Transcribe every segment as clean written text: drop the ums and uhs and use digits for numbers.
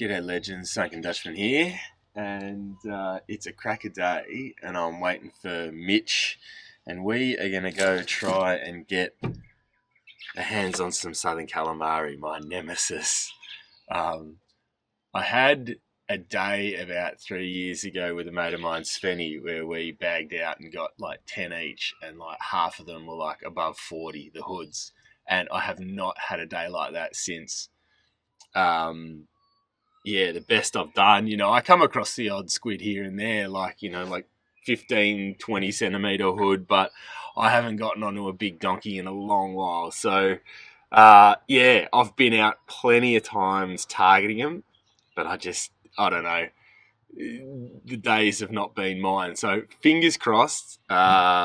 G'day legends, Sunken Dutchman here, and it's a cracker day, and I'm waiting for Mitch, and we are going to go try and get our hands on some southern calamari, my nemesis. I had a day about 3 years ago with a mate of mine, Svenny, where we bagged out and got like 10 each, and like half of them were like above 40, the hoods, and I have not had a day like that since. Yeah, the best I've done. I come across the odd squid here and there, like 15, 20 centimetre hood, but I haven't gotten onto a big donkey in a long while. So, yeah, I've been out plenty of times targeting them, but I don't know. The days have not been mine. So, fingers crossed,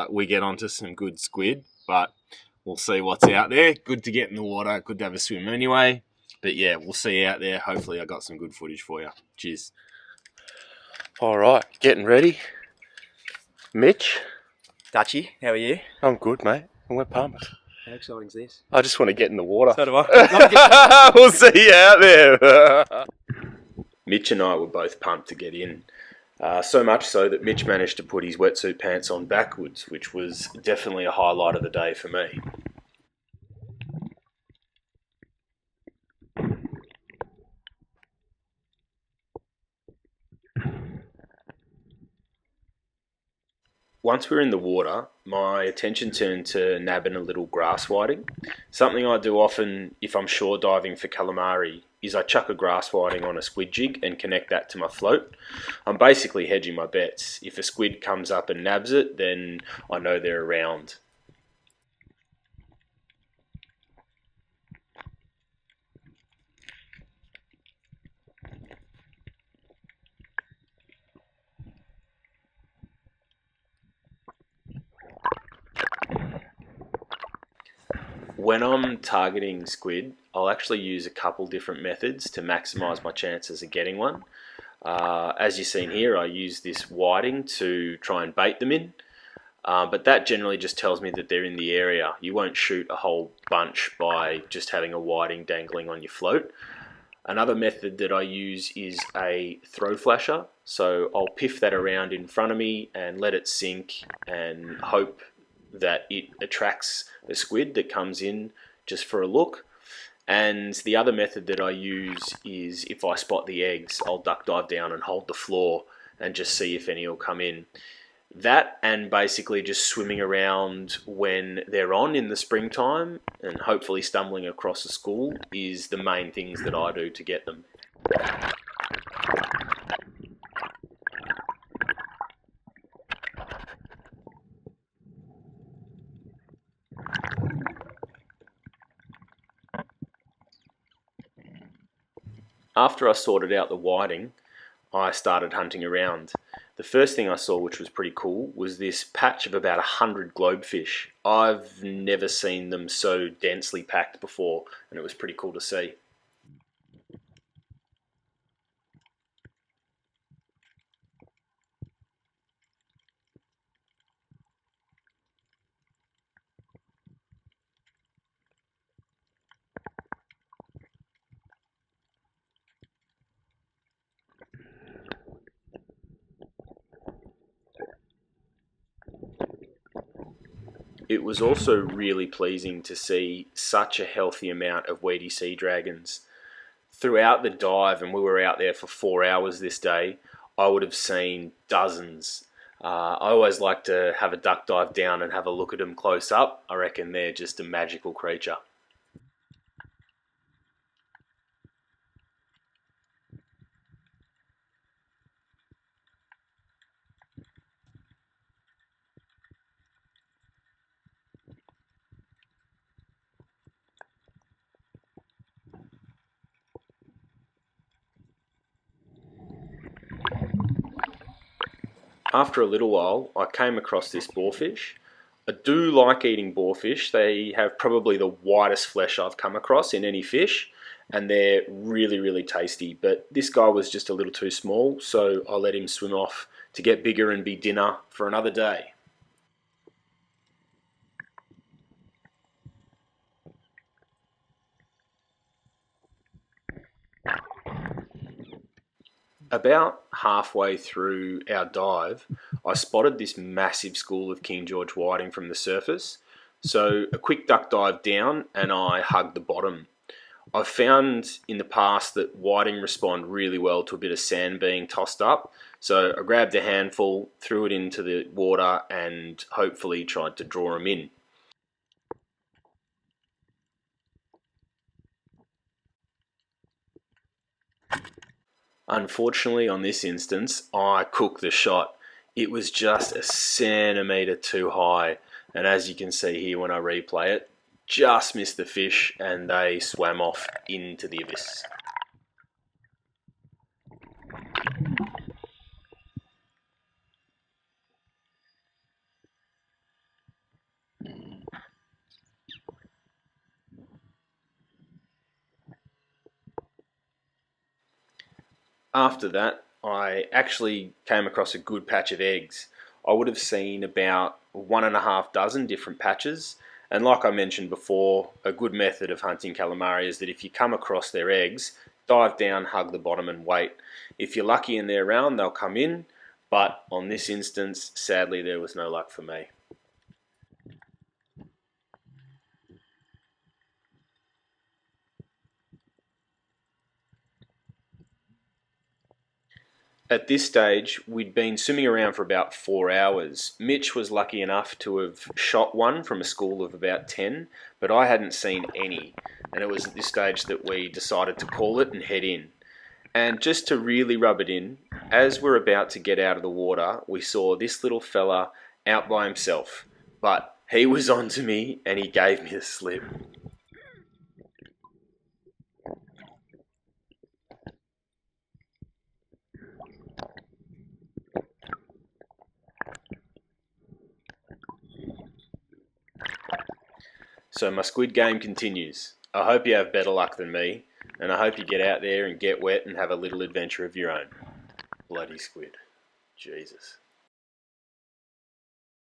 we get onto some good squid, but we'll see what's out there. Good to get in the water, good to have a swim anyway. But yeah, we'll see you out there. Hopefully I got some good footage for you. Cheers. All right, getting ready. Mitch? Dutchy, how are you? I'm good, mate. And we're pumped. How exciting is this? I just want to get in the water. So do I. We'll see you out there. Mitch and I were both pumped to get in. So much so that Mitch managed to put his wetsuit pants on backwards, which was definitely a highlight of the day for me. Once we were in the water, my attention turned to nabbing a little grass whiting. Something I do often if I'm shore diving for calamari is I chuck a grass whiting on a squid jig and connect that to my float. I'm basically hedging my bets. If a squid comes up and nabs it, then I know they're around. When I'm targeting squid, I'll actually use a couple different methods to maximise my chances of getting one. As you've seen here, I use this whiting to try and bait them in, but that generally just tells me that they're in the area. You won't shoot a whole bunch by just having a whiting dangling on your float. Another method that I use is a throw flasher, so I'll piff that around in front of me and let it sink and hope that it attracts a squid that comes in just for a look. And the other method that I use is if I spot the eggs, I'll duck dive down and hold the floor and just see if any will come in. That and basically just swimming around when they're on in the springtime and hopefully stumbling across a school is the main things that I do to get them. After I sorted out the whiting, I started hunting around. The first thing I saw, which was pretty cool, was this patch of about 100 globefish. I've never seen them so densely packed before, and it was pretty cool to see. It was also really pleasing to see such a healthy amount of weedy sea dragons. Throughout the dive, and we were out there for 4 hours this day, I would have seen dozens. I always like to have a duck dive down and have a look at them close up. I reckon they're just a magical creature. After a little while, I came across this boarfish. I do like eating boarfish. They have probably the whitest flesh I've come across in any fish, and they're really, really tasty. But this guy was just a little too small, so I let him swim off to get bigger and be dinner for another day. About halfway through our dive, I spotted this massive school of King George whiting from the surface. So a quick duck dive down and I hugged the bottom. I've found in the past that whiting respond really well to a bit of sand being tossed up. So I grabbed a handful, threw it into the water and hopefully tried to draw them in. Unfortunately, on this instance, I cooked the shot. It was just a centimetre too high, and as you can see here when I replay it, just missed the fish and they swam off into the abyss. After that, I actually came across a good patch of eggs. I would have seen about 1.5 dozen different patches, and like I mentioned before, a good method of hunting calamari is that if you come across their eggs, dive down, hug the bottom and wait. If you're lucky and they're around, they'll come in, but on this instance, sadly there was no luck for me. At this stage, we'd been swimming around for about 4 hours. Mitch was lucky enough to have shot one from a school of about 10, but I hadn't seen any. And it was at this stage that we decided to call it and head in. And just to really rub it in, as we're about to get out of the water, we saw this little fella out by himself. But he was on to me and he gave me the slip. So my squid game continues. I hope you have better luck than me, and I hope you get out there and get wet and have a little adventure of your own. Bloody squid. Jesus.